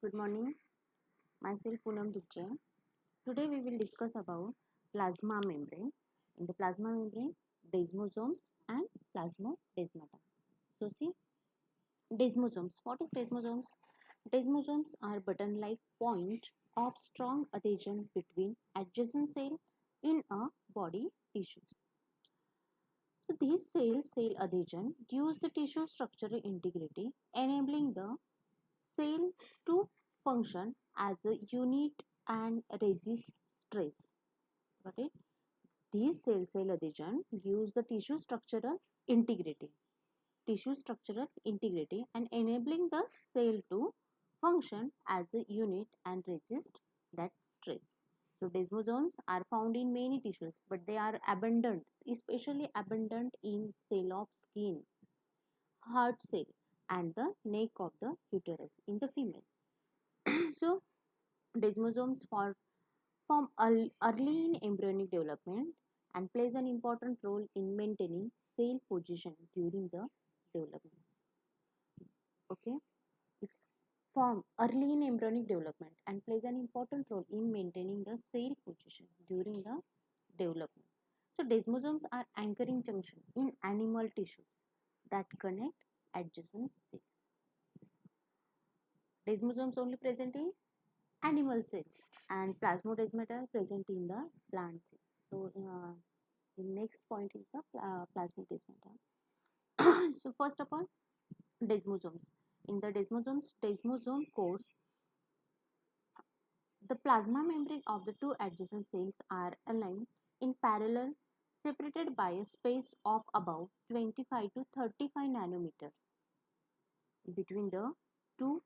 Good morning. Myself Poonam Dukje. Today we will discuss about plasma membrane. In the plasma membrane, desmosomes and plasmodesmata. So see, desmosomes. What is desmosomes? Desmosomes are button-like point of strong adhesion between adjacent cell in a body tissues. So these cell adhesion gives the tissue structural integrity, enabling the cell to function as a unit and resist stress. Got it? These cell adhesion gives the tissue structural integrity and enabling the cell to function as a unit and resist that stress. So desmosomes are found in many tissues, but they are abundant, especially abundant in cell of skin, heart cell, and the neck of the uterus in the female. So desmosomes form early in embryonic development and plays an important role in maintaining cell position during the development. Okay, it's formed early in embryonic development and plays an important role in maintaining the cell position during the development. So desmosomes are anchoring junction in animal tissues that connect adjacent cells. Desmosomes only present in animal cells and plasmodesmata present in the plant cells. So the next point is the plasmodesmata. So first of all, desmosomes. In the desmosome cores, the plasma membrane of the two adjacent cells are aligned in parallel, separated by a space of about 25 to 35 nanometers between the two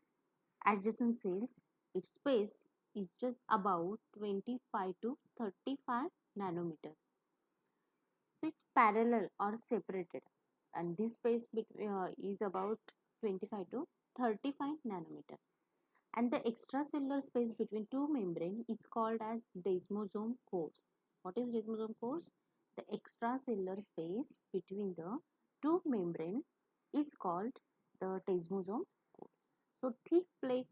adjacent cells. Its space is just about 25 to 35 nanometers. So it's parallel or separated, and this space between is about 25 to 35 nanometer. And the extracellular space between two membrane is called as desmosome cores. What is desmosome cores? The extracellular space between the two membrane is called the desmosome cores. So thick plate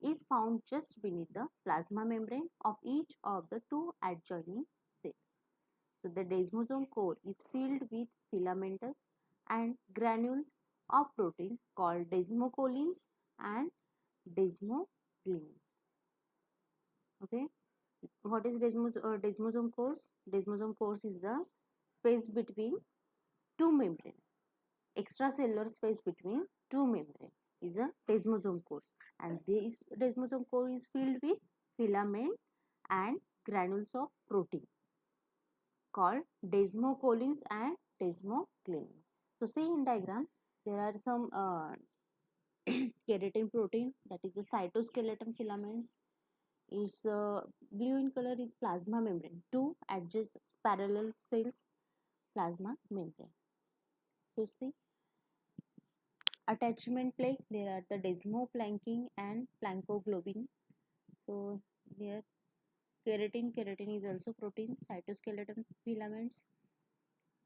is found just beneath the plasma membrane of each of the two adjoining cells. So the desmosome core is filled with filamentous and granules of protein called desmocollins and desmogleins. Okay, what is desmosome cores? Desmosome cores is the space between two membrane. Extracellular space between two membrane is a desmosome cores, and this desmosome core is filled with filament and granules of protein called desmocollins and desmogleins. So see in diagram there are some keratin protein, that is the cytoskeleton filaments, is blue in color is plasma membrane, two adjacent parallel cells plasma membrane. So see attachment plate, there are the desmoplanking and plankoglobin. So here keratin is also protein, cytoskeleton filaments.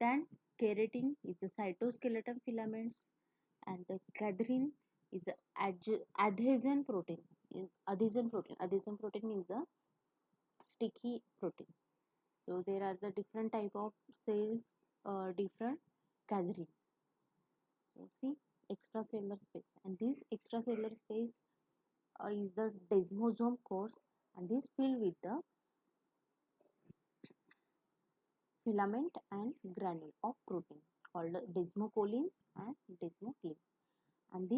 Then keratin is the cytoskeleton filaments, and the cadherin is the adhesion protein. Adhesion protein is the sticky protein. So there are the different type of cells, different cadherins. So see extracellular space, and this extracellular space is the desmosome cores, and this filled with the filament and granule of protein called desmocollins and desmogleins. And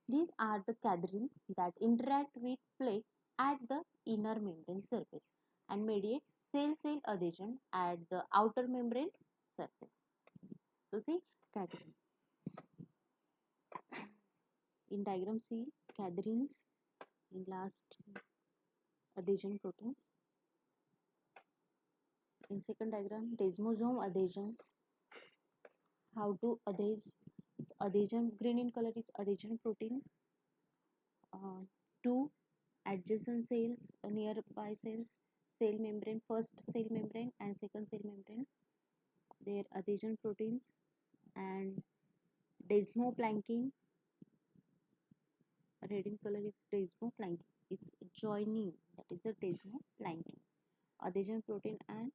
these are the cadherins that interact with plaque at the inner membrane surface and mediate cell-cell adhesion at the outer membrane surface. So see cadherins. In diagram see cadherins in last adhesion proteins. In second diagram desmosome adhesions. How to adhere? It's adhesion. Green in color is adhesion protein. Two adjacent cells, nearby cells, cell membrane, first cell membrane and second cell membrane, their adhesion proteins, and desmoplanking Red in color is desmoplanking. It's joining, that is a desmoplanking. Adhesion protein and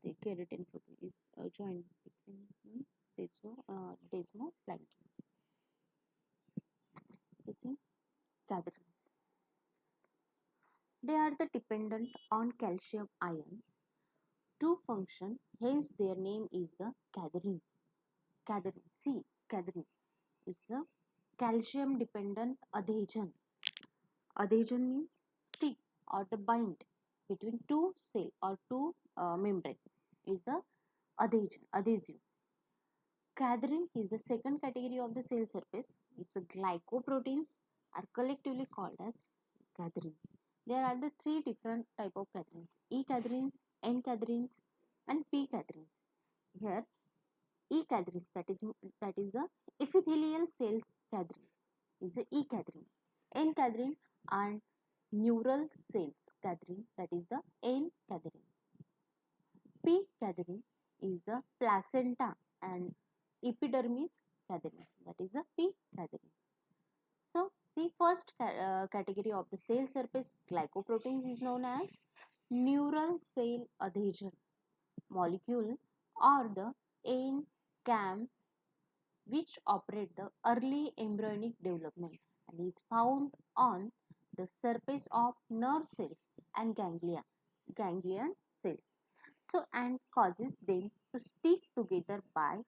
the keratin protein is joined between desmoplanking. So see, gatherings. They are the dependent on calcium ions to function, hence their name is the gatherings. Gathering, see, gathering. It's a calcium dependent adhesion. Adhesion means stick or the bind between two cell or two membrane is the adhesion, adhesive. Gathering is the second category of the cell surface. Its glycoproteins are collectively called as gatherings. There are the three different type of gatherings: E gatherings, N gatherings, and P gatherings. Here, E gatherings, that is the epithelial cell gathering, is the E gathering. N gathering and neural cells gathering, that is the N gathering. P gathering is the placenta and epidermis gathering, that is the P gathering. So, the first category of the cell surface glycoproteins is known as neural cell adhesion molecule or the NCAM, which operate the early embryonic development and is found on the surface of nerve cells and ganglion cells. So, and causes them to stick together by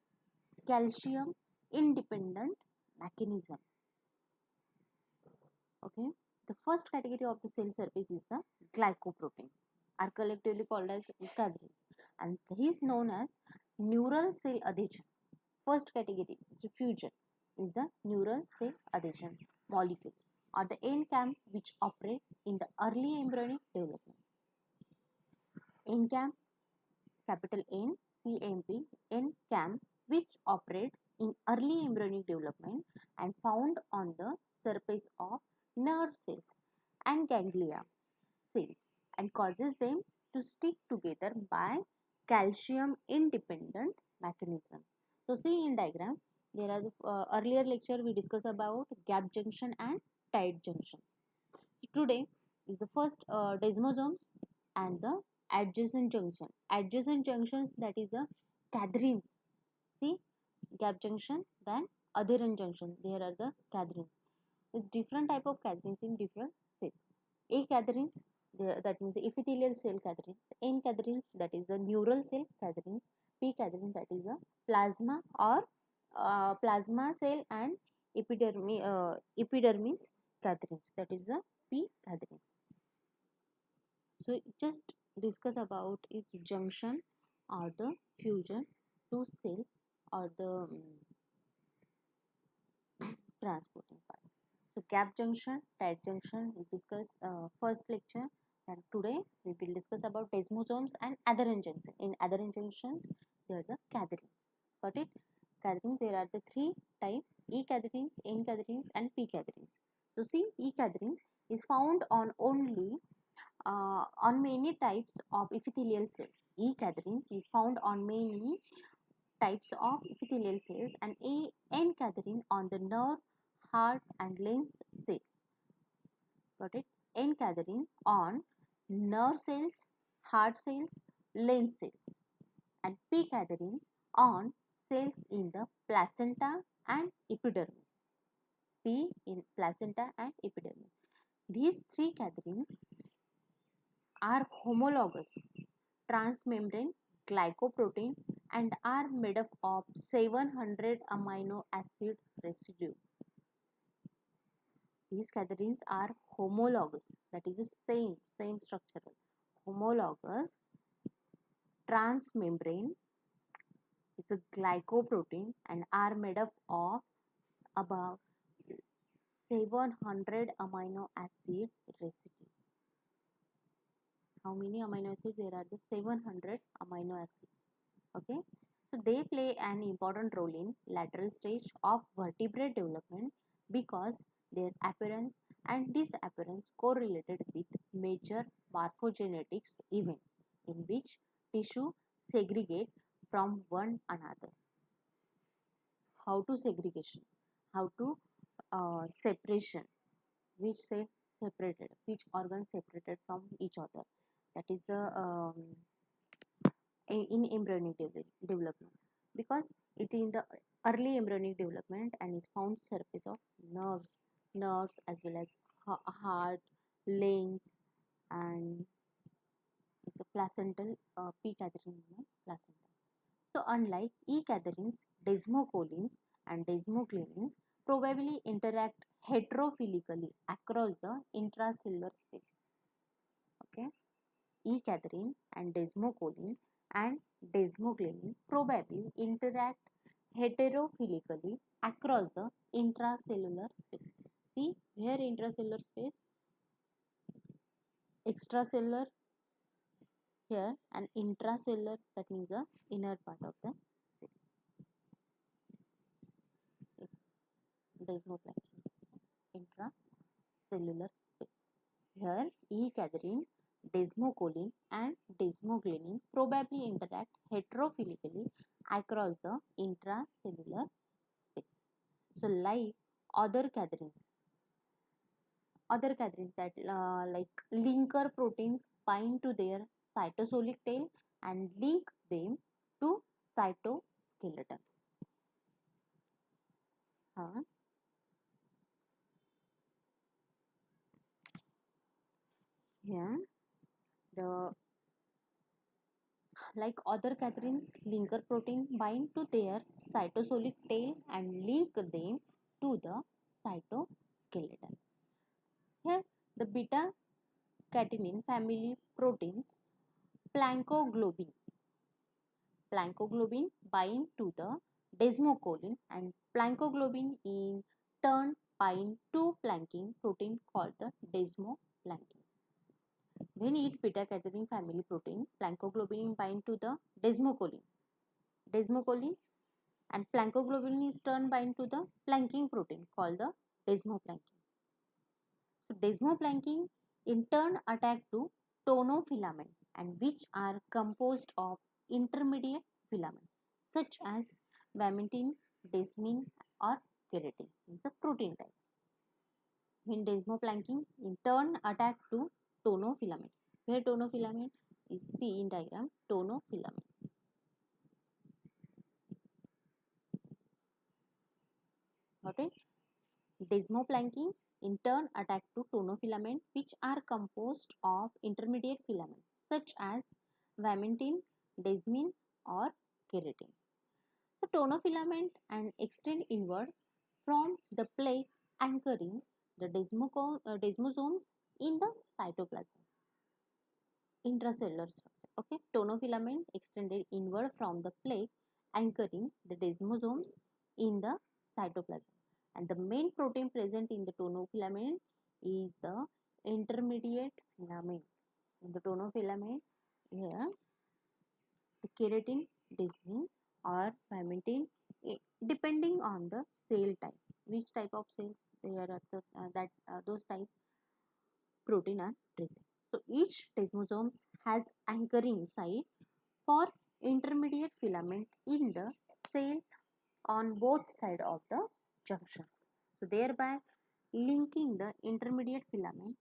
calcium independent mechanism. Okay, the first category of the cell surface is the glycoprotein, are collectively called as gatherings, and he is known as neural cell adhesion. First category, fusion, is the neural cell adhesion molecules or the NCAM, which operate in the early embryonic development. NCAM, capital N C M P, NCAM, which operates in early embryonic development and found on the surface of nerve cells and ganglia cells and causes them to stick together by calcium independent mechanism. So see in diagram, there are the earlier lecture we discussed about gap junction and tight junctions. Today is the first desmosomes and the adjacent junction. Adjacent junctions, that is the cadherins. See, gap junction, then adherent junction. There are the cadherins. With different type of cadherins in different cells. A cadherins, that means epithelial cell cadherins. N cadherins, that is the neural cell cadherins. P cadherins, that is the plasma or plasma cell and epidermis cadherins, that is the P cadherins. So just discuss about its junction or the fusion to cells or the transporting part. So gap junction, tight junction, we discussed first lecture, and today we will discuss about desmosomes and adherent junctions. In adherent junctions, there are the cadherins. Got it? Cadherins, there are the three types: E cadherins, N cadherins, and P cadherins. So see, E cadherins is found on many types of epithelial cells. E cadherins is found on many types of epithelial cells and N cadherin on the nerve, heart and lens cells. Got it? N cadherin on nerve cells, heart cells, lens cells, and P cadherins on cells in the placenta and epidermis. P in placenta and epidermis. These three cadherins are homologous transmembrane glycoprotein and are made up of 700 amino acid residue. These cadherins are homologous, that is the same structural. Homologous transmembrane is a glycoprotein and are made up of about 700 amino acid residues. How many amino acids? There are the 700 amino acids. Okay, so they play an important role in lateral stage of vertebrate development because their appearance and disappearance correlated with major morphogenetics event in which tissue segregate from one another. How to segregation? How to separation? which say separated, which organs separated from each other. That is the in embryonic development, because it is in the early embryonic development and is found surface of nerves as well as heart, lungs, and it's a placental P. catherinii placenta. So unlike E. catherines, desmocholine and desmogleins probably interact heterophilically across the intracellular space. Okay, E. catherine and desmocholine and desmoglein probably interact heterophilically across the intracellular space. See here intracellular space, extracellular here, and intracellular, that means the inner part of the cell. Desmoplasm, intracellular space. Here, E. catherine, desmocholine, and desmoglein probably interact heterophilically across the intracellular space. So, like other catherines that like linker proteins bind to their cytosolic tail and link them to cytoskeleton. Huh? Here, the like other catherines, linker protein bind to their cytosolic tail and link them to the cytoskeleton. Here, the beta catenin family proteins plankoglobin. Plankoglobin bind to the desmocholine, and plankoglobin in turn bind to planking protein called the desmoplanking. When eat beta catenin family protein, plankoglobin bind to the desmocholine. Desmocholine and plankoglobin is turned bind to the planking protein called the desmoplanking. So desmoplanking in turn attack to tonofilament, and which are composed of intermediate filament such as vimentin, desmin or keratin. These are protein types. When desmoplanking in turn attack to tonofilament. Where tonofilament is see in diagram, tonofilament. Got it? Desmoplanking in turn attack to tonofilament, which are composed of intermediate filaments such as vimentin, desmin or keratin. So tonofilament and extend inward from the plaque anchoring the desmosomes in the cytoplasm. Intracellular structure. Okay, tonofilament extended inward from the plaque anchoring the desmosomes in the cytoplasm. And the main protein present in the tonofilament is the intermediate filament. In the tonofilament, here the keratin, desmin, or vimentin, depending on the cell type. Which type of cells there are those type protein are present. So each desmosome has anchoring site for intermediate filament in the cell on both sides of the junctions. So thereby linking the intermediate filament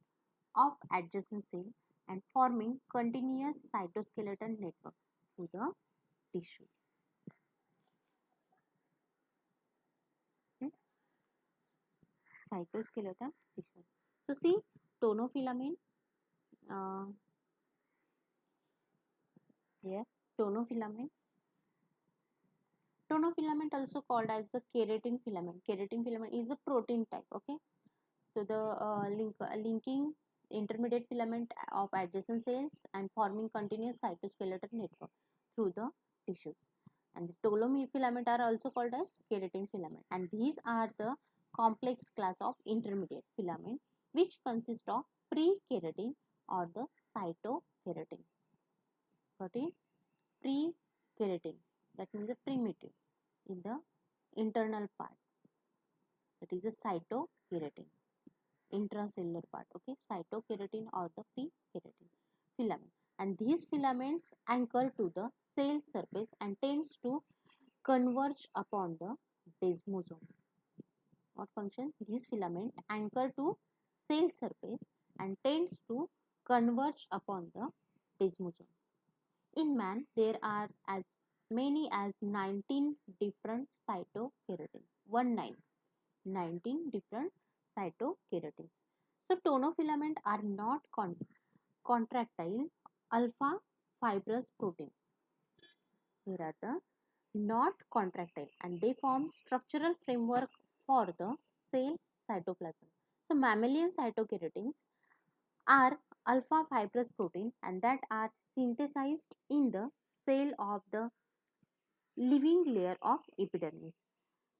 of adjacent cell and forming continuous cytoskeleton network to the tissues. Okay. Cytoskeleton tissue. So see tonofilament uh, here tonofilament. Tonofilament also called as the keratin filament. Keratin filament is a protein type. Okay. So the linking intermediate filament of adjacent cells and forming continuous cytoskeleton network through the tissues. And the filament are also called as keratin filament. And these are the complex class of intermediate filament which consist of pre-keratin or the cytokeratin. Got it? Pre-keratin, that means the primitive in the internal part, that is the cytokeratin, intracellular part. Okay, cytokeratin or the pre-keratin filament, and these filaments anchor to the cell surface and tends to converge upon the desmosome. What function? These filaments anchor to cell surface and tends to converge upon the desmosomes. In man, there are as many as 19 different cytokeratins. 19 different cytokeratins. So tonofilament are not contractile alpha fibrous protein. Here are the not contractile and they form structural framework for the cell cytoplasm. So mammalian cytokeratins are alpha fibrous protein and that are synthesized in the cell of the living layer of epidermis.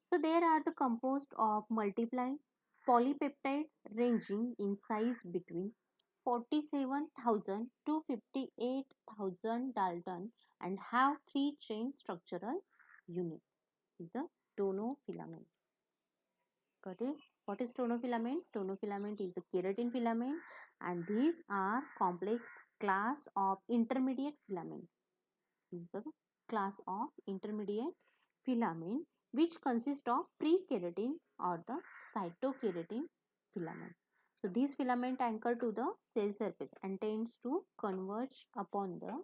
So there are the composed of multiply polypeptide ranging in size between 47,000 to 58,000 Dalton and have three chain structural units. Is the tonofilament. Got it? What is tonofilament? Tonofilament is the keratin filament and these are complex class of intermediate filament. This is the class of intermediate filament which consist of pre-keratin or the cytokeratin filament. So these filament anchor to the cell surface and tends to converge upon the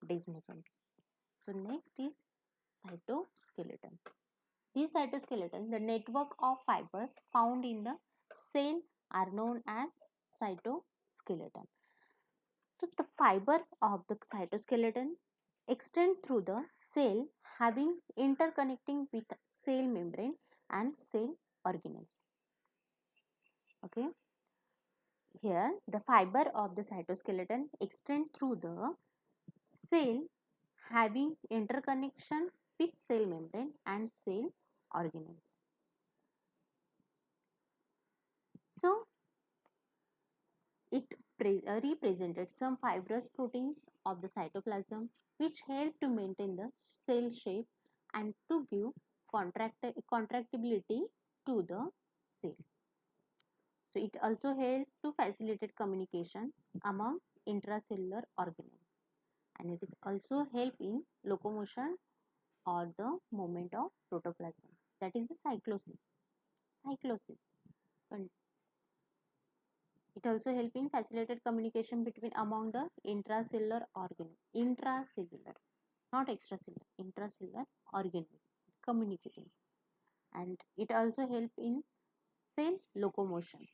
desmosomes. So next is cytoskeleton. This cytoskeleton, the network of fibers found in the cell are known as cytoskeleton. So the fiber of the cytoskeleton extend through the cell having interconnecting with cell membrane and cell organelles. Okay, here the fiber of the cytoskeleton extend through the cell having interconnection with cell membrane and cell organelles. So it represented some fibrous proteins of the cytoplasm which help to maintain the cell shape and to give contractibility to the cell. So it also helps to facilitate communications among intracellular organelles and it is also help in locomotion or the movement of protoplasm. That is the cyclosis. Cyclosis. And it also helps in facilitated communication between among the intracellular organelles. Intracellular, not extracellular. Intracellular organelles communicating, and it also helps in cell locomotion,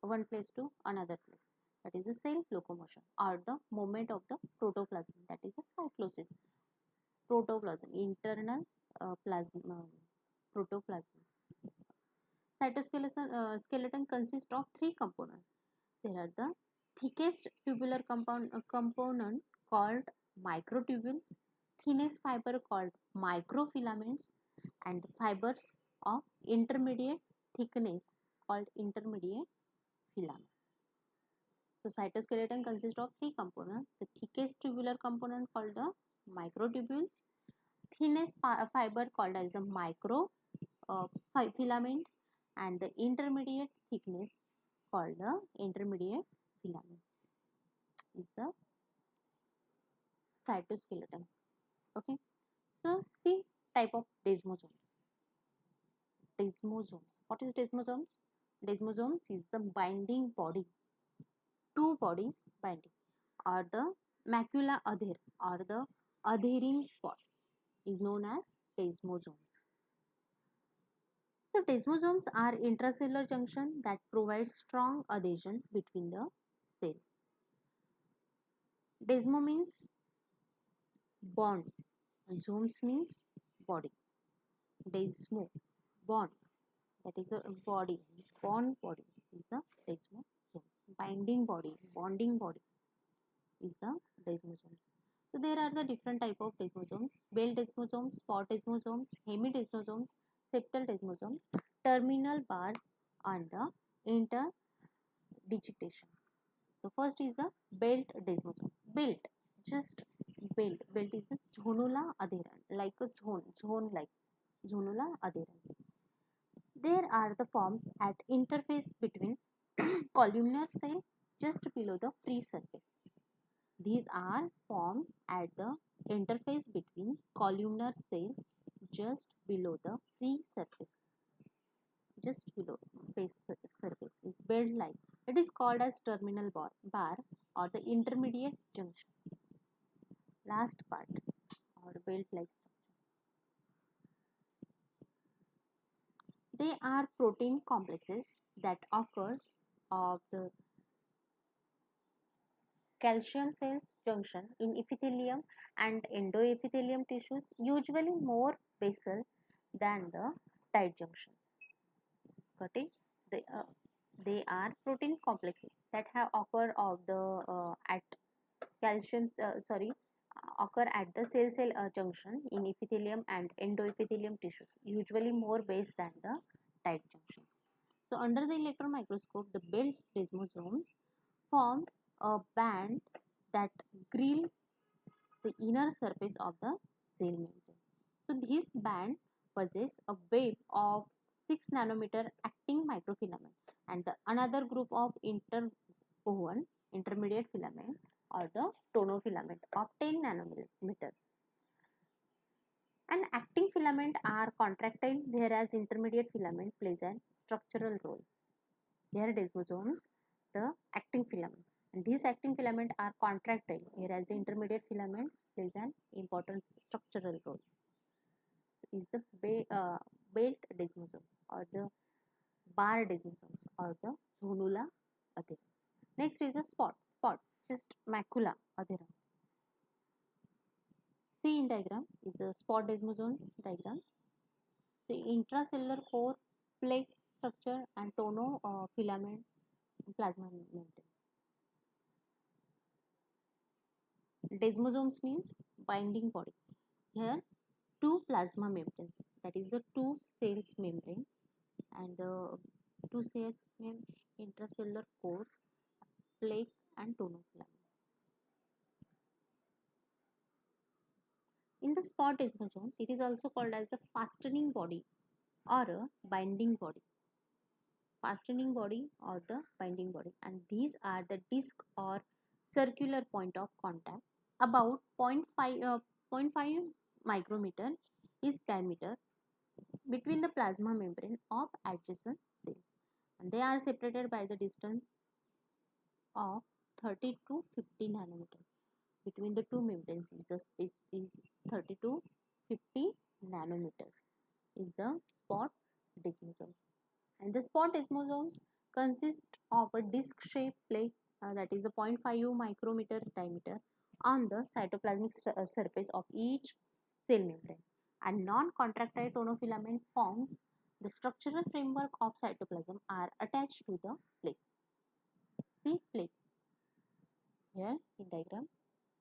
one place to another place. That is the cell locomotion or the movement of the protoplasm. That is the cyclosis. Protoplasm, internal plasma, protoplasm. Cytoskeleton consists of three components. There are the thickest tubular component called microtubules, thinnest fiber called microfilaments, and the fibers of intermediate thickness called intermediate filament. So cytoskeleton consists of three components. The thickest tubular component called the microtubules, thinnest fiber called as the micro filament, and the intermediate thickness called the intermediate filament is the cytoskeleton. Okay, so see type of desmosomes. Desmosomes. What is desmosomes? Desmosomes is the binding body. Two bodies binding or the macula adhere or the adhering spot is known as desmosomes. So desmosomes are intracellular junction that provide strong adhesion between the cells. Desmo means bond and zomes means body. Desmo, bond, that is a body, bond body is the desmosomes. Binding body, bonding body is the desmosomes. So there are the different type of desmosomes: bell desmosomes, spot desmosomes, hemidesmosomes, septal desmosomes, terminal bars, and the interdigitations. So first is the belt desmosome. Belt, just belt. Belt is the zonula adherent, like a zone like zonula adherens. There are the forms at interface between columnar cell just below the free surface. These are forms at the interface between columnar cells just below the free surface. just below base surface is belt like. It is called as terminal bar or the intermediate junctions. Last part or belt like structure. They are protein complexes that occurs of the calcium cells junction in epithelium and endoepithelium tissues, usually more basal than the tight junctions. Got it? They, uh, they are protein complexes that have occurred of the at calcium sorry occur at the cell junction in epithelium and endoepithelium tissues, usually more base than the tight junctions. So under the electron microscope, the built desmosomes formed a band that grill the inner surface of the cell membrane. So this band possesses a web of 6 nanometer acting microfilament and the another group of interwoven intermediate filament or the tonofilament of 10 nanometers. And acting filament are contractile whereas intermediate filament plays a structural role. Here desmosomes, the acting filament. And these acting filament are contractile whereas the intermediate filaments plays an important structural role. So is the belt desmosome or the bar desmosomes or the zonula adherens. Next is the spot, just macula adherens. See in diagram is a spot desmosomes diagram. So intracellular core, plaque structure and tono filament plasma membrane. Desmosomes means binding body. Here two plasma membranes, that is the two cells membrane and the two cells intracellular cores, plaque and tonofilament. In the spot desmosomes, it is also called as the fastening body or a binding body. Fastening body or the binding body, and these are the disc or circular point of contact about 0.5 micrometer is diameter between the plasma membrane of adjacent cells, and they are separated by the distance of 30 to 50 nanometer between the two membranes. Is the space is 30 to 50 nanometers is the spot desmosomes. And the spot desmosomes consist of a disc-shaped plate that is a 0.5 micrometer diameter on the cytoplasmic surface of each cell membrane. And non-contractile tonofilament forms the structural framework of cytoplasm are attached to the plate. See plate here in diagram.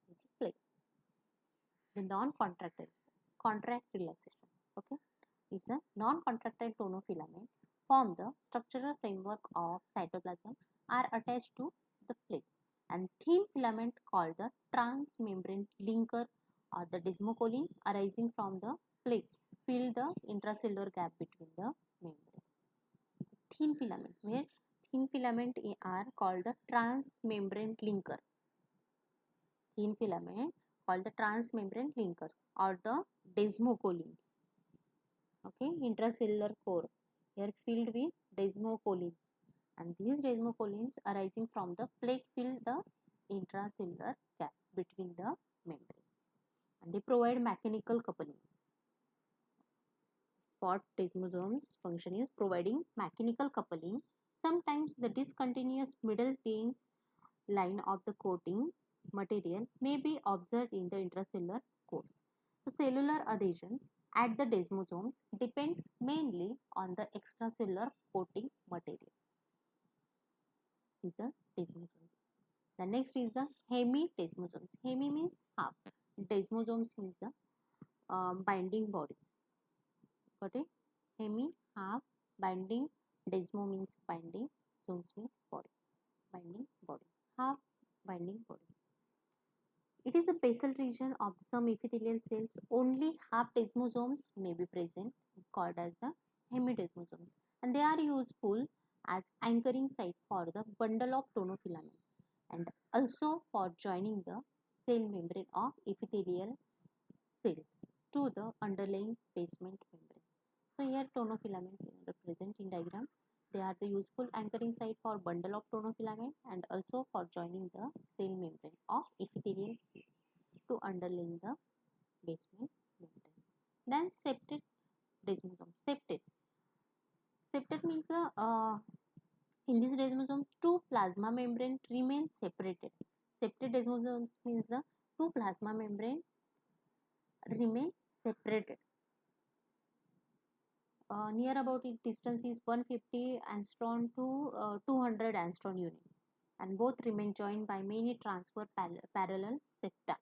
It's a plate. The non-contractile contract relaxation. Okay, is a non-contractile tonofilament form the structural framework of cytoplasm are attached to the plate, and thin filament called the transmembrane linker or the desmocoline arising from the plate fill the intracellular gap between the membrane. Thin filament, where thin filament are called the transmembrane linker. Thin filament called the transmembrane linkers or the desmocolines. Okay, intracellular core here filled with desmocolins, and these desmocolins arising from the plaque fill the intracellular gap between the membrane, and they provide mechanical coupling. Spot desmosomes function is providing mechanical coupling. Sometimes the discontinuous middle thin line of the coating material may be observed in the intracellular cores. So cellular adhesions at the desmosomes depends mainly on the extracellular coating material. Is the desmosomes. The next is the hemidesmosomes. Hemi means half. Desmosomes means the binding bodies. Got it? Hemi, half, binding. Desmo means binding. Zones means body. Binding body. Half binding body. It is the basal region of some epithelial cells. Only half desmosomes may be present, called as the hemidesmosomes, and they are useful as anchoring site for the bundle of tonofilament and also for joining the cell membrane of epithelial cells to the underlying basement membrane. So here tonofilament represent in diagram. They are the useful anchoring site for bundle of tonofilament and also for joining the cell membrane of epithelial cells to underlying the basement membrane. Then septate desmosome. Septate means in this desmosome two plasma membrane remain separated. Septate desmosomes means the two plasma membrane remain separated. Near about its distance is 150 angstrom to 200 angstrom unit, and both remain joined by many transfer parallel septa.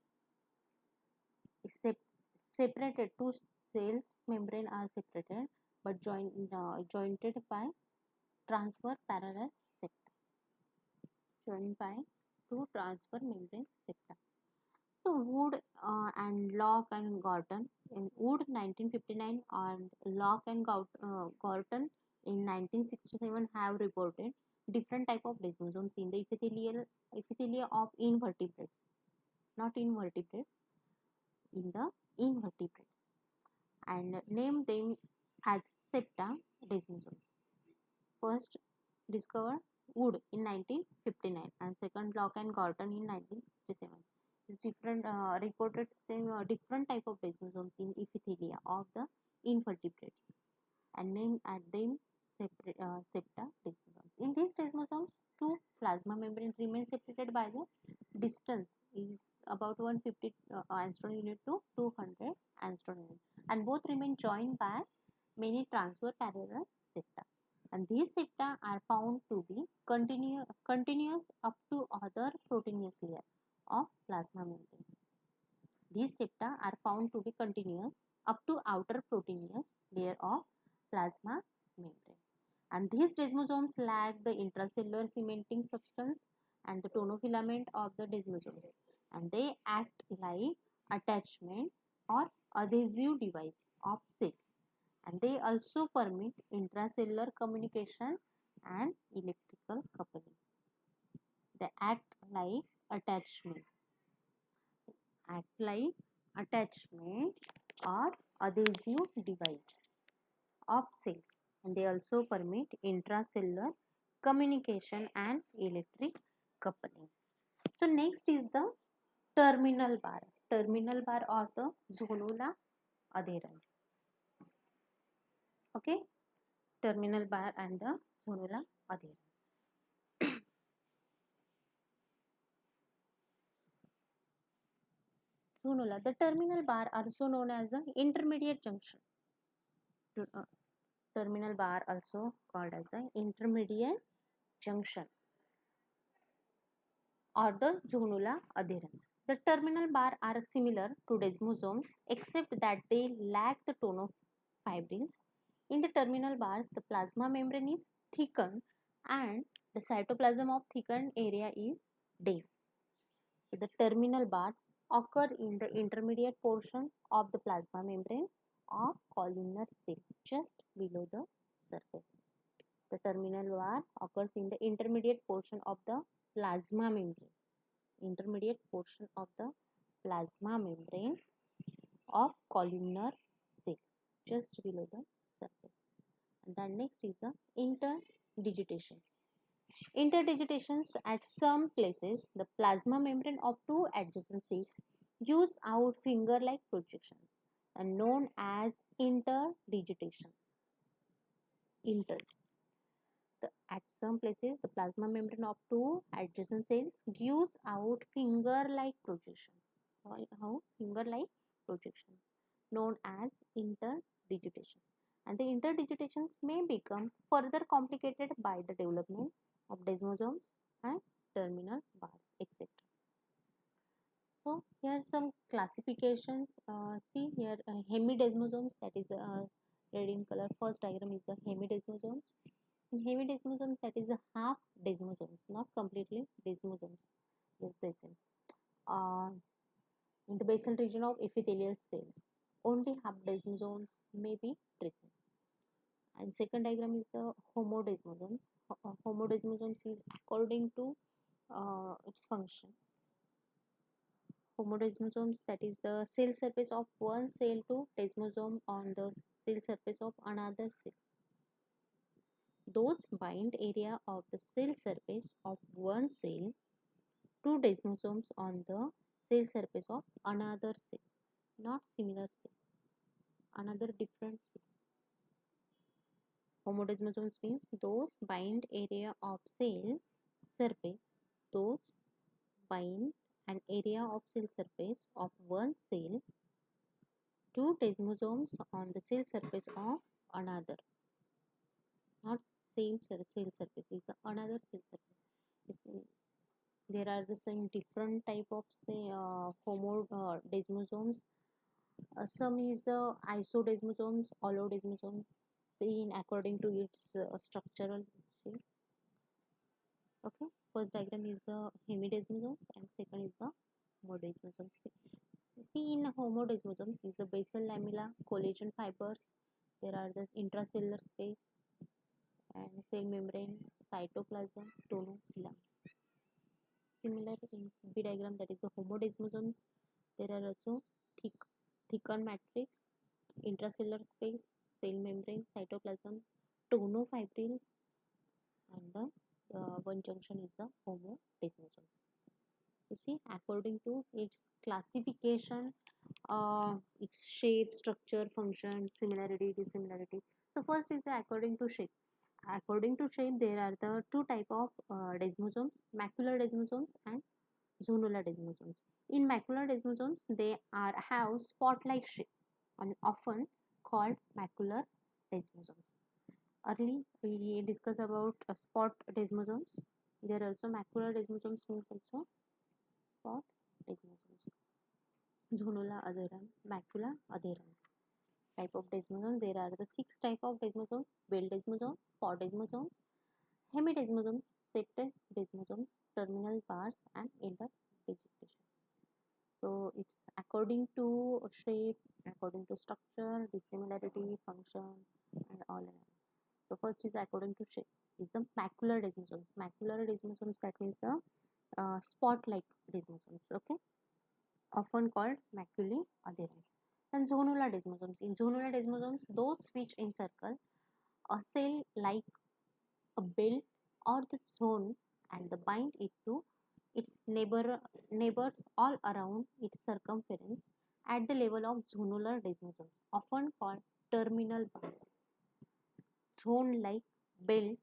Sep separated two cells membrane are separated but jointed by transfer parallel septa. Joined by two transfer membrane septa. So Wood and Locke and Gorton in Wood 1959 and Locke and Gorton in 1967 have reported different type of desmosomes in the epithelia of invertebrates, not invertebrates, in the invertebrates, and named them as septa desmosomes. First discovered Wood in 1959 and second Locke and Gorton in 1967. Is different reported same different type of desmosomes in epithelia of the invertebrates and named at them septa desmosomes. In these desmosomes, two plasma membranes remain separated by the distance is about 150 angstrom unit to 200 angstrom unit, and both remain joined by many transfer parallel septa. And these septa are found to be continuous up to other proteinous layer of plasma membrane. These septa are found to be continuous up to outer proteinous layer of plasma membrane. And these desmosomes lack the intracellular cementing substance and the tonofilament of the desmosomes, and they act like attachment or adhesive device of cells, and they also permit intracellular communication and electrical coupling. They attachment act like attachment or adhesive device of cells, and they also permit intracellular communication and electric coupling. So next is the terminal bar or the zonula adherens. Okay, terminal bar and the zonula adherens. Zonula, the terminal bar also known as the intermediate junction. Terminal bar also called as the intermediate junction or the zonula adherens. The terminal bar are similar to desmosomes except that they lack the tonofibrils. In the terminal bars, the plasma membrane is thickened and the cytoplasm of thickened area is dense. So the terminal bars occur in the intermediate portion of the plasma membrane or columnar cell just below the surface. The terminal bar occurs in the intermediate portion of the plasma membrane. Intermediate portion of the plasma membrane of columnar cell just below the surface. And then next is the interdigitations. Interdigitations at some places, the plasma membrane of two adjacent cells use out finger-like projections and known as interdigitations. Inter. At some places, the plasma membrane of two adjacent cells gives out finger-like projection. How? Finger-like projections, known as interdigitations. And the interdigitations may become further complicated by the development of desmosomes and terminal bars, etc. So here are some classifications. See here hemidesmosomes, that is red in color. First diagram is the hemidesmosomes. In hemidesmosomes, that is the half desmosomes, not completely desmosomes is present in the basal region of epithelial cells. Only half desmosomes may be present. And second diagram is the homodesmosomes. Homodesmosomes is according to its function. Homodesmosomes, that is the cell surface of one cell to desmosome on the cell surface of another cell. Those bind area of the cell surface of one cell to desmosomes on the cell surface of another cell, not similar cell, another different cell. Homodesmosomes means those bind area of cell surface, those bind an area of cell surface of one cell to desmosomes on the cell surface of another, not same cell surface, is the another cell surface. There are the same different type of say homodesmosomes. Some is the isodesmosomes, allodesmosomes, seen according to its structural shape. Okay, first diagram is the hemidesmosomes and second is the homodesmosomes. See, in homodesmosomes is the basal lamella, collagen fibers. There are the intracellular space and cell membrane, cytoplasm, tonofilament. Similar in B diagram, that is the homodesmosomes. There are also thick, thickened matrix, intracellular space, cell membrane, cytoplasm, tonofibrils, and the one junction is the homodesmosomes. So see, according to its classification, its shape, structure, function, similarity, dissimilarity. So first is the according to shape. According to shape, there are the two type of desmosomes, macular desmosomes and zonular desmosomes. In macular desmosomes, they are have spot-like shape and often called macular desmosomes. Early we discuss about spot desmosomes. There are also macular desmosomes means also spot desmosomes. Zonula adherens, macula adherens. Type of desmosomes. There are the six type of desmosomes: bell desmosomes, spot desmosomes, hemidesmosomes, septal desmosomes, terminal bars, and interdigitations. So it's according to shape, according to structure, dissimilarity, function, and all. So first is according to shape. Is the macular desmosomes. Macular desmosomes, that means the spot-like desmosomes. Okay, often called maculae adherens. Then zonular desmosomes. In zonular desmosomes, those which encircle a cell like a belt or the zone and the bind it to its neighbors all around its circumference at the level of zonular desmosomes, often called terminal bars. Zone like belt,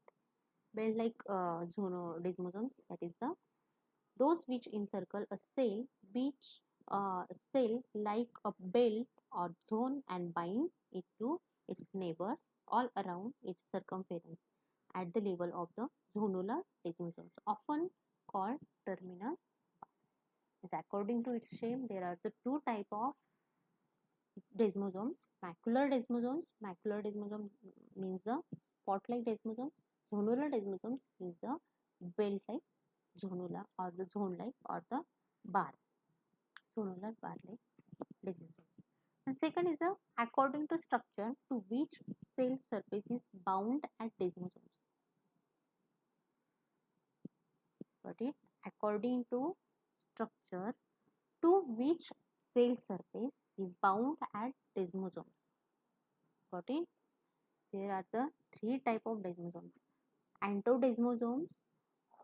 belt like desmosomes, that is the those which encircle a cell, which cell like a belt or zone and bind it to its neighbors all around its circumference at the level of the zonular desmosomes, often called terminal bars. According to its shape, there are the two type of desmosomes: macular desmosomes. Macular desmosome means the spot-like desmosomes. Zonular desmosomes means the belt-like zonula or the zone-like or the bar, zonular bar-like desmosomes. And second is the according to structure to which cell surface is bound at desmosomes. Got it? According to structure to which cell surface is bound at desmosomes. Got it? There are the three type of desmosomes: antodesmosomes,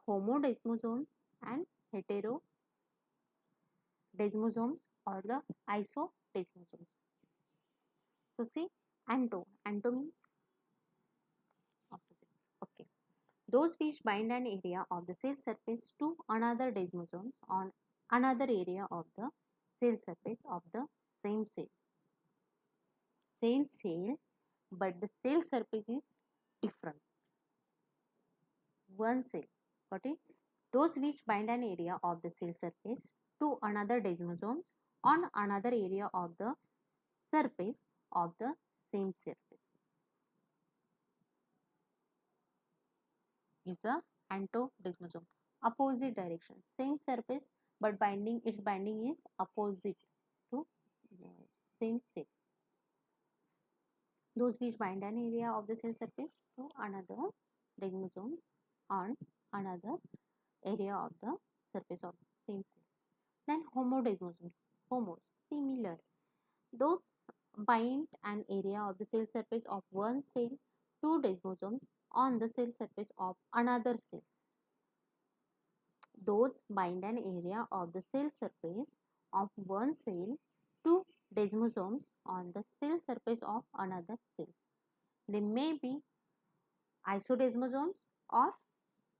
homodesmosomes, and heterodesmosomes or the isodesmosomes. So see, anto means opposite. Okay, those which bind an area of the cell surface to another desmosomes on another area of the cell surface of the same cell. Same cell, but the cell surface is different. One cell. Got it? Those which bind an area of the cell surface to another desmosomes on another area of the surface of the same surface is the antodesmosome. Opposite direction, same surface, but binding its binding is opposite to same cell. Those which bind an area of the cell surface to another desmosomes on another area of the surface of same cell. Then homodesmosomes. Homo, similar. Those bind an area of the cell surface of one cell to desmosomes on the cell surface of another cell. Those bind an area of the cell surface of one cell to desmosomes on the cell surface of another cell. They may be isodesmosomes or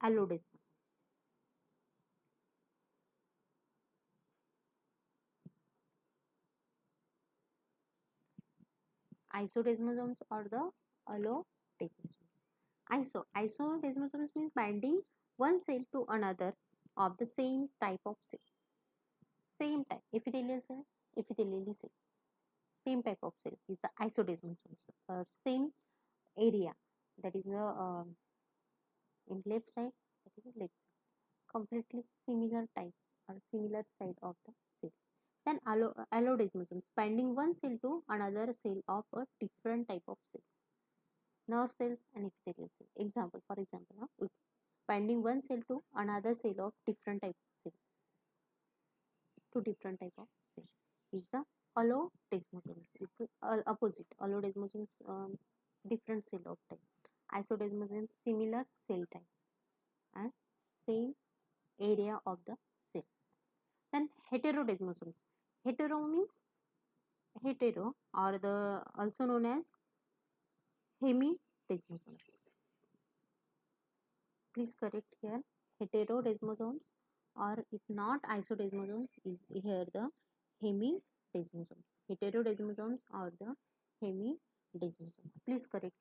allodesmosomes. Isodesmosomes or the allodesmosomes. Isodesmosomes means binding one cell to another of the same type of cell. Same type, epithelial cell, same type of cell is the isodesmosomes. Same area, that is the in left side, that is the left side, completely similar type or similar side of the cell. Then allodesmosomes, binding one cell to another cell of a different type of cells, nerve cells and epithelial cell. Example, for example, binding one cell to another cell of different type of cell, to different type of cell is the allodesmosomes. It's the opposite. Allodesmosomes, different cell of type. Isodesmosomes, similar cell type and same area of the cell. Then heterodesmosomes. Hetero means hetero, or the also known as hemidesmosomes. Please correct here, heterodesmosomes, or if not isodesmosomes, is here the hemidesmosomes. Heterodesmosomes or the hemidesmosomes. Please correct.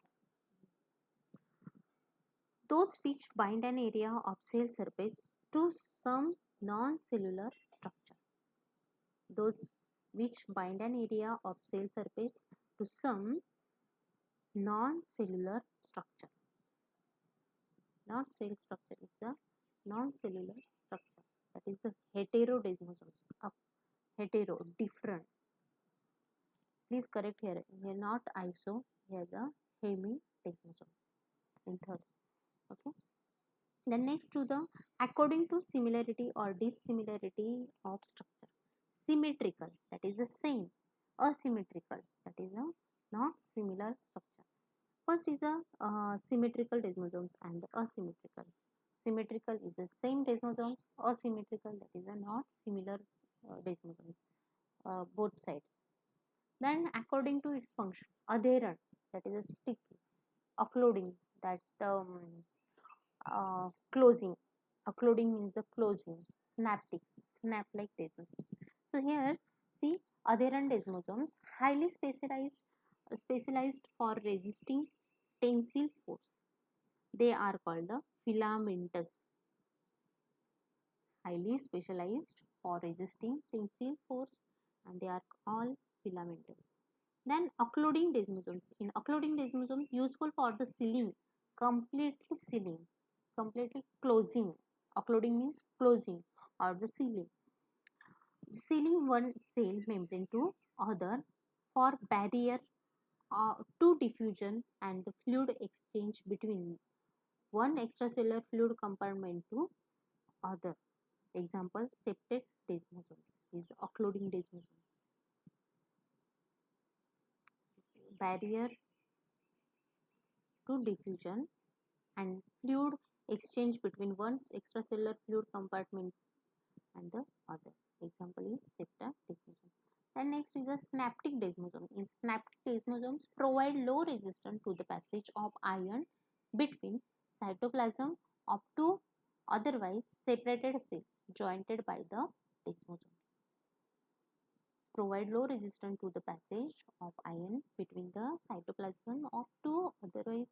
Those which bind an area of cell surface to some non-cellular structure. Those which bind an area of cell surface to some non-cellular structure. Not cell structure, is the non-cellular structure. That is the heterodesmosomes. Hetero, different. Please correct here. Here not iso. Here the hemidesmosomes. In third. Okay. Then next to the according to similarity or dissimilarity of structure. Symmetrical, that is the same. Asymmetrical, that is a not similar structure. First is the symmetrical desmosomes and the asymmetrical. Symmetrical is the same desmosomes. Asymmetrical, that is a not similar desmosomes, both sides. Then according to its function, adherent, that is a sticky. Occluding, that closing. Occluding means the closing. Synaptic, snap like desmosomes. So here, see, adherent desmosomes, highly specialized for resisting tensile force. They are called the filamentous. Highly specialized for resisting tensile force, and they are all filamentous. Then occluding desmosomes. In occluding desmosomes, useful for the sealing, completely closing. Occluding means closing or the sealing. Sealing one cell membrane to other for barrier to diffusion and the fluid exchange between one extracellular fluid compartment to other. Example, septate desmosomes is occluding desmosomes. Barrier to diffusion and fluid exchange between one extracellular fluid compartment and the other. Example is septa desmosome. Then next is the synaptic desmosome. In synaptic desmosomes provide low resistance to the passage of ion between cytoplasm of two otherwise separated cells jointed by the desmosomes. Provide low resistance to the passage of ion between the cytoplasm of two otherwise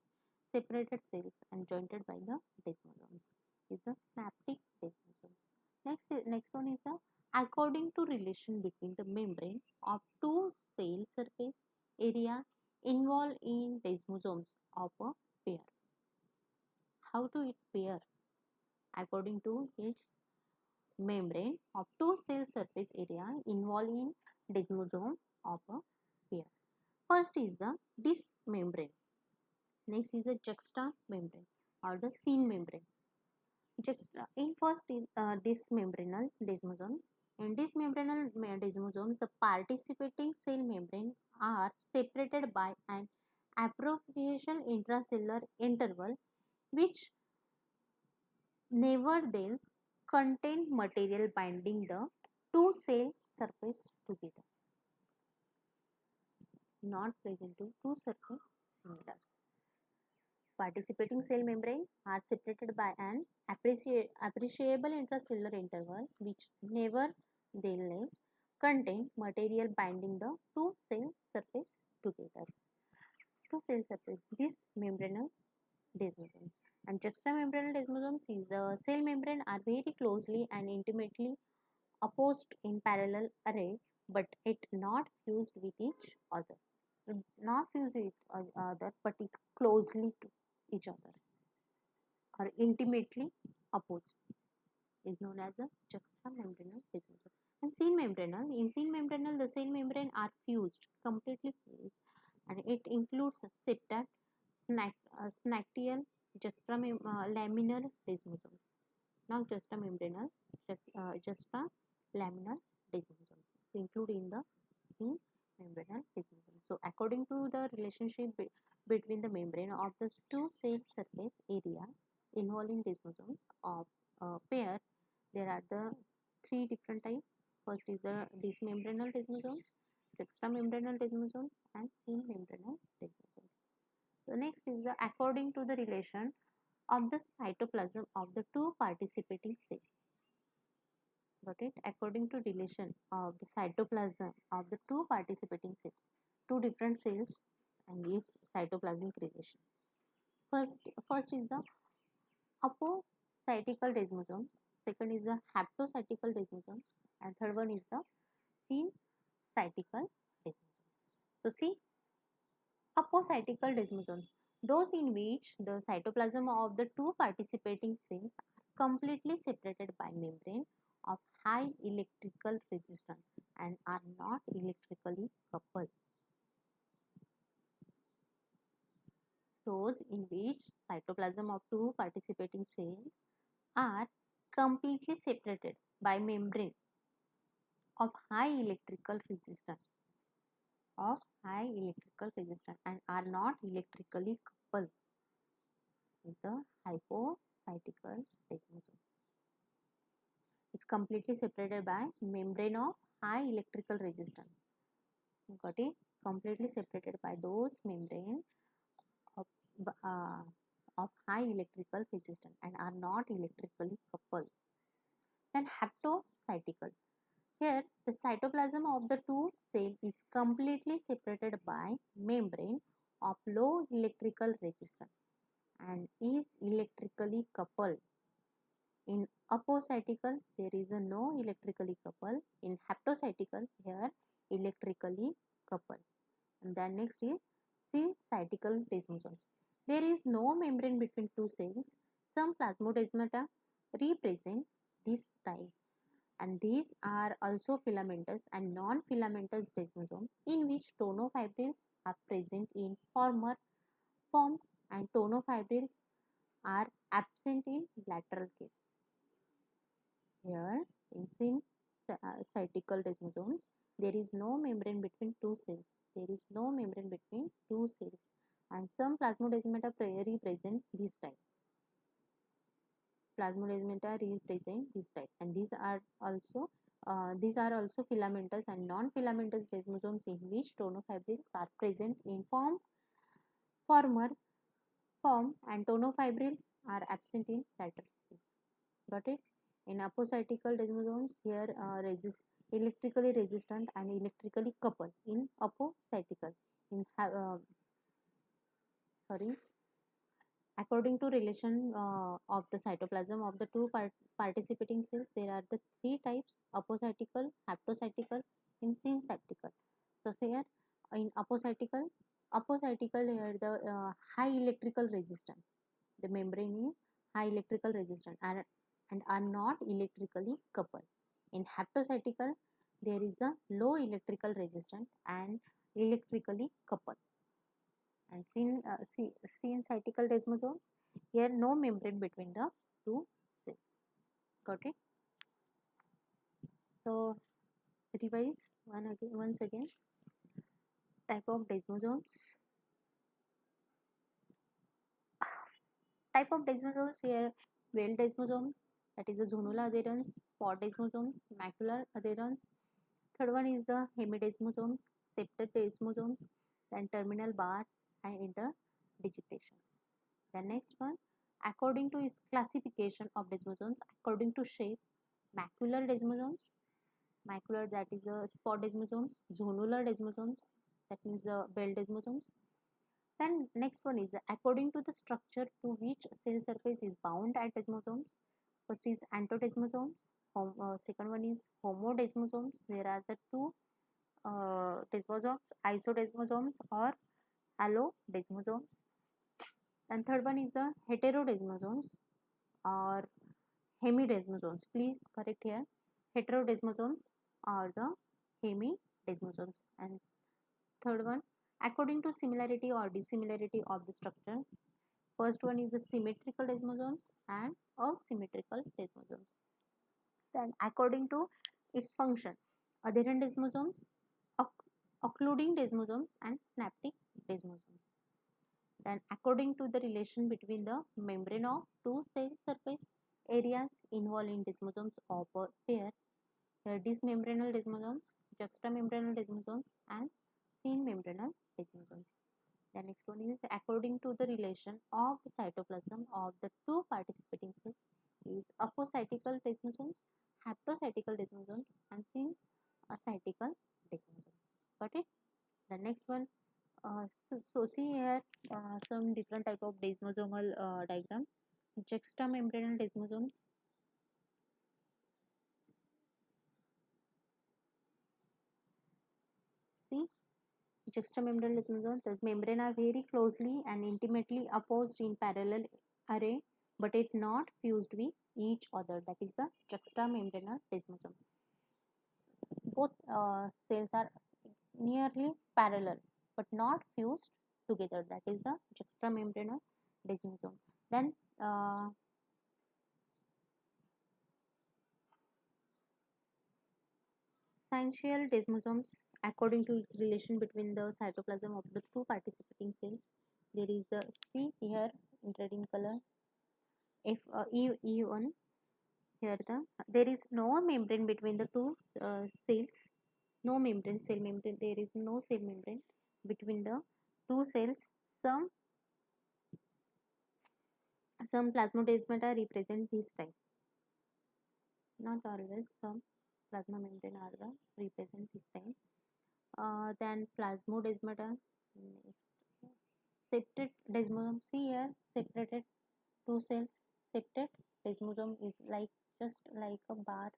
separated cells and jointed by the desmosomes. Is the synaptic desmosomes. Next one is the according to relation between the membrane of two cell surface area involved in desmosomes of a pair. How to it pair? According to its membrane of two cell surface area involved in desmosome of a pair. First is the disc membrane. Next is the juxta membrane or the syn membrane. In first is dismembranous desmosomes. In dismembranous desmosomes, the participating cell membrane are separated by an appropriation intracellular interval, which nevertheless contain material binding the two cell surface together, not present to two surface similars. Participating cell membrane are separated by an appreciable intracellular interval which nevertheless contain material binding the two cell surface together. Two cell surface. This membranous desmosomes. And juxtamembranous desmosomes is the cell membrane are very closely and intimately opposed in parallel array, but it not fused with each other. Not fused with each other, but it closely to each other or intimately opposed is known as the juxtamembranous desmosome. And in membranal, the cell membrane are fused, completely fused, and it includes septate, snactial, laminar desmosomes. Not justamembranal, justalaminar desmosomes include in the same membranal desmosome. So, according to the relationship between the membrane of the two cell surface area involved in desmosomes of pair, there are the three different types. First is the dismembranal desmosomes, extramembranal desmosomes, and synmembranal desmosomes. So next is the according to the relation of the cytoplasm of the two participating cells. Got it? According to relation of the cytoplasm of the two participating cells, two different cells and its cytoplasmic relation. First is the apocytical desmosomes, second is the haptocytical desmosomes, and third one is the syncytial desmosomes. So see, apocytical desmosomes, those in which the cytoplasm of the two participating cells are completely separated by membrane of high electrical resistance and are not electrically coupled. Those in which cytoplasm of two participating cells are completely separated by membrane of high electrical resistance and are not electrically coupled is the hypocytical desmosome. It's completely separated by membrane of high electrical resistance. Got it? Completely separated by those membrane of, uh, of high electrical resistance and are not electrically coupled. Then haptocytical. Here, the cytoplasm of the two cell is completely separated by membrane of low electrical resistance and is electrically coupled. In apocytical, there is a no electrically coupled. In haptocytical, here electrically coupled. And then next is syncytial desmosomes. There is no membrane between two cells. Some plasmodesmata represent this type, and these are also filamentous and non-filamentous desmosomes in which tonofibrils are present in forms and tonofibrils are absent in lateral case. Here, in syncytial desmosomes, there is no membrane between two cells. There is no membrane between two cells, and some plasmodesmata represent this type. Plasmodesmata represent this type, and these are also filamentous and non-filamentous desmosomes in which tonofibrils are present in former form, and tonofibrils are absent in lateral phase. Got it? In apocytical desmosomes, here electrically resistant and electrically coupled. In apocytical, in sorry, according to relation of the cytoplasm of the two participating cells, there are the three types: apocytical, haptocytical, and syncytial. So here in apocytical here the high electrical resistance. The membrane is high electrical resistance and are not electrically coupled. In haptocytical, there is a low electrical resistance and electrically coupled. And syncytial desmosomes, here no membrane between the two cells. Got it? So revise once again. Type of desmosomes. Type of desmosomes here: veil desmosome, that is the zonula adherens; spot desmosomes, macular adherens. Third one is the hemidesmosomes, septate desmosomes, then terminal bars and interdigitations. The next one, according to its classification of desmosomes, according to shape: macular desmosomes, macular, that is the spot desmosomes; zonular desmosomes, that means the veil desmosomes. Then next one is according to the structure to which cell surface is bound at desmosomes. First is antodesmosomes. Second one is homodesmosomes. There are the two desmosomes, isodesmosomes or allodesmosomes. And third one is the heterodesmosomes or hemidesmosomes. Please correct here. Heterodesmosomes or the hemidesmosomes. And third one, according to similarity or dissimilarity of the structures. First one is the symmetrical desmosomes and asymmetrical desmosomes. Then according to its function, adherent desmosomes, occluding desmosomes and synaptic desmosomes. Then according to the relation between the membrane of two cell surface areas involved in desmosomes of a pair, here dismembranal desmosomes, juxtamembranal desmosomes and synmembranal desmosomes. The next one is according to the relation of the cytoplasm of the two participating cells is apocytical desmosomes, haptocytical desmosomes and syncytical desmosomes. Got it? The next one, so see here some different type of desmosomal diagram. Juxtamembranal desmosomes. See, juxtamembranal desmosomes. The membrane are very closely and intimately opposed in parallel array, but it not fused with each other. That is the juxtamembranal desmosome. Both cells are nearly parallel, but not fused together. That is the juxtamembranal desmosome. Then syncytial desmosomes, according to its relation between the cytoplasm of the two participating cells, there is the C here in red in color, E1. Here there is no membrane between the two cells, no membrane, cell membrane, there is no cell membrane between the two cells. Some plasmodesmata represent this type, not always. Some plasma membrane are the represent this type. Then plasmodesmata. Next, septate desmosome. See here, separated two cells. Septate desmosome is like just like a bar.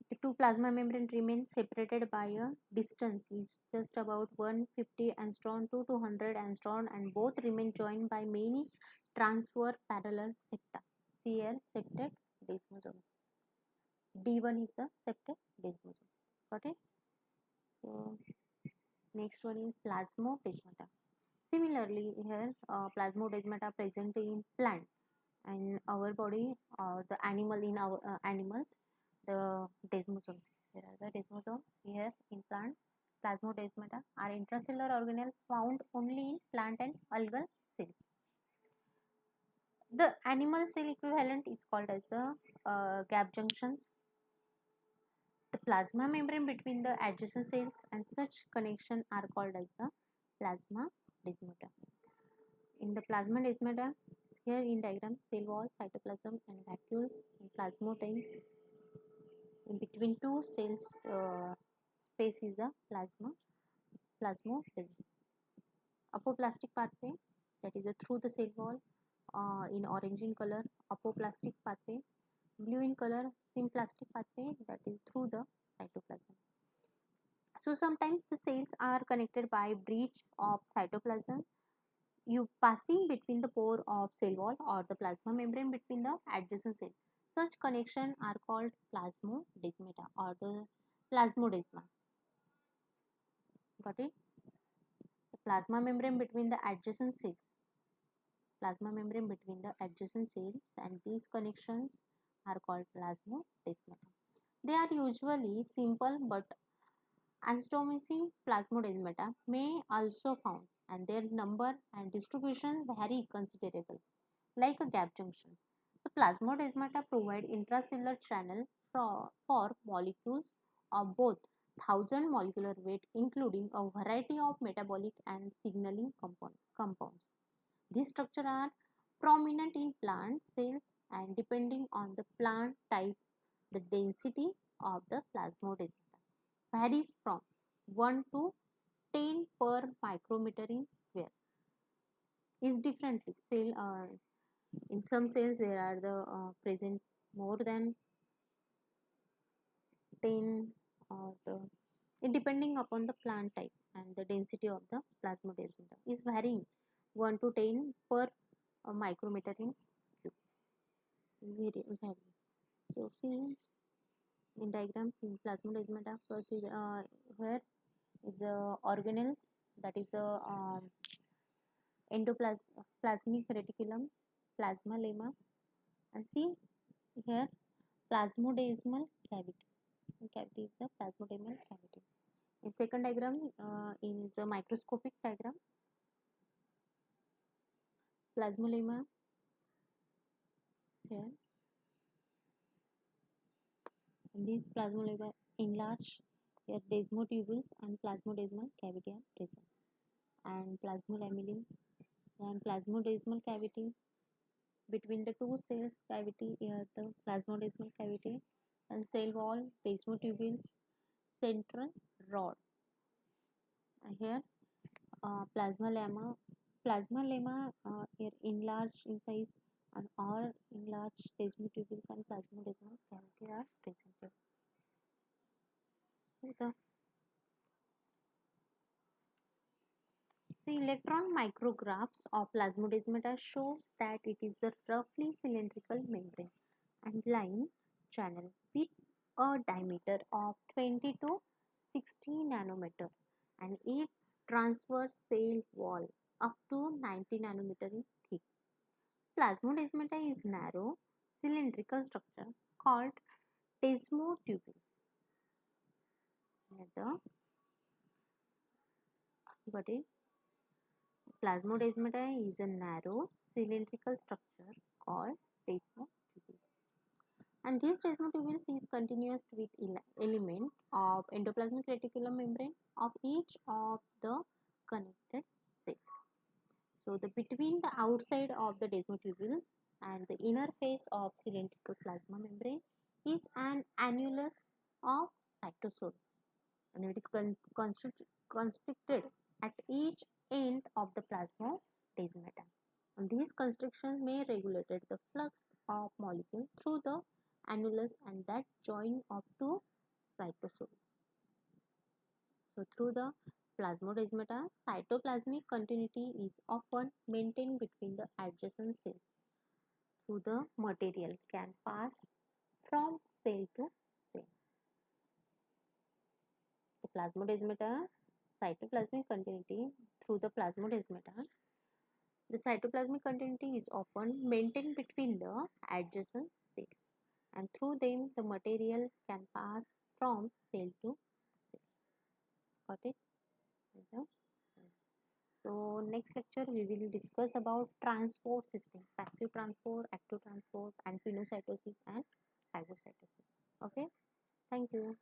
The two plasma membrane remain separated by a distance is just about 150 angstrom to 200 angstrom, and both remain joined by many transverse parallel septa. See here, septate desmosomes. D1 is the septate desmosome. Got it? So next one is plasmodesmata. Similarly, here plasmodesmata present in plant and our body or the animal in our animals, the desmosomes. There are the desmosomes here in plant. Plasmodesmata are intracellular organelle found only in plant and algal cells. The animal cell equivalent is called as the gap junctions. The plasma membrane between the adjacent cells and such connection are called as the plasma desmata. In the plasma desmata, here in diagram, cell wall, cytoplasm and vacuoles and plasmoteins. In between two cells space is the plasmoteins. Apoplastic pathway, that is through the cell wall, in orange in color, apoplastic pathway; blue in color, symplastic pathway, that is through the cytoplasm. So sometimes the cells are connected by breach of cytoplasm, you passing between the pore of cell wall or the plasma membrane between the adjacent cells. Such connection are called plasmodesmata or the plasmodesma. Got it? plasma membrane between the adjacent cells. Plasma membrane between the adjacent cells, and these connections are called plasmodesmata. They are usually simple, but astomicine plasmodesmata may also found, and their number and distribution vary considerably, like a gap junction. So plasmodesmata provide intracellular channel for molecules of both 1000 molecular weight, including a variety of metabolic and signaling compounds. These structures are prominent in plant cells, and depending on the plant type, the density of the plasmodesmata varies from 1 to 10 per micrometer in square. Is differently cell in some cells there are the present more than 10, or the it depending upon the plant type, and the density of the plasmodesmata is varying 1 to 10 per micrometer in cube. Vary. So see in diagram in plasmodesmata, first is here is the organelles, that is the endoplasmic reticulum, plasma lemma, and see here plasmodesmal cavity. Cavity is the plasmodesmal cavity. In second diagram is a microscopic diagram. Plasmolemma here, and these plasmolemma enlarge, here desmotubules and plasmodesmal cavity are present, and plasmolamellin and plasmodesmal cavity between the two cells cavity, here the plasmodesmal cavity, and cell wall desmotubules, central rod. Here plasma lemma here enlarged in size, and or enlarged desmotubules and plasmodesmal cavity are present. The electron micrographs of plasmodesmata shows that it is a roughly cylindrical membrane and line channel with a diameter of 20 to 60 nanometer, and its transverse cell wall up to 90 nanometer in thick. Plasmodesmata is narrow cylindrical structure called desmotubules. The got it? Plasmodesmata is a narrow cylindrical structure called desmotubules, and these desmotubules is continuous with element of endoplasmic reticulum membrane of each of the connected cells. So the between the outside of the desmotubules and the inner face of cylindrical plasma membrane is an annulus of cytosols, and it is constricted at each end of the plasmodesmata. And these constrictions may regulate the flux of molecule through the annulus and that join of two cytosols. So through the plasmodesmata, cytoplasmic continuity is often maintained between the adjacent cells. Through the material can pass from cell to cell. The plasmodesmata, cytoplasmic continuity through the plasmodesmata. The cytoplasmic continuity is often maintained between the adjacent cells, and through them the material can pass from cell to cell. Got it? Okay. So next lecture we will discuss about transport system, passive transport, active transport, and pinocytosis and phagocytosis. Okay, thank you.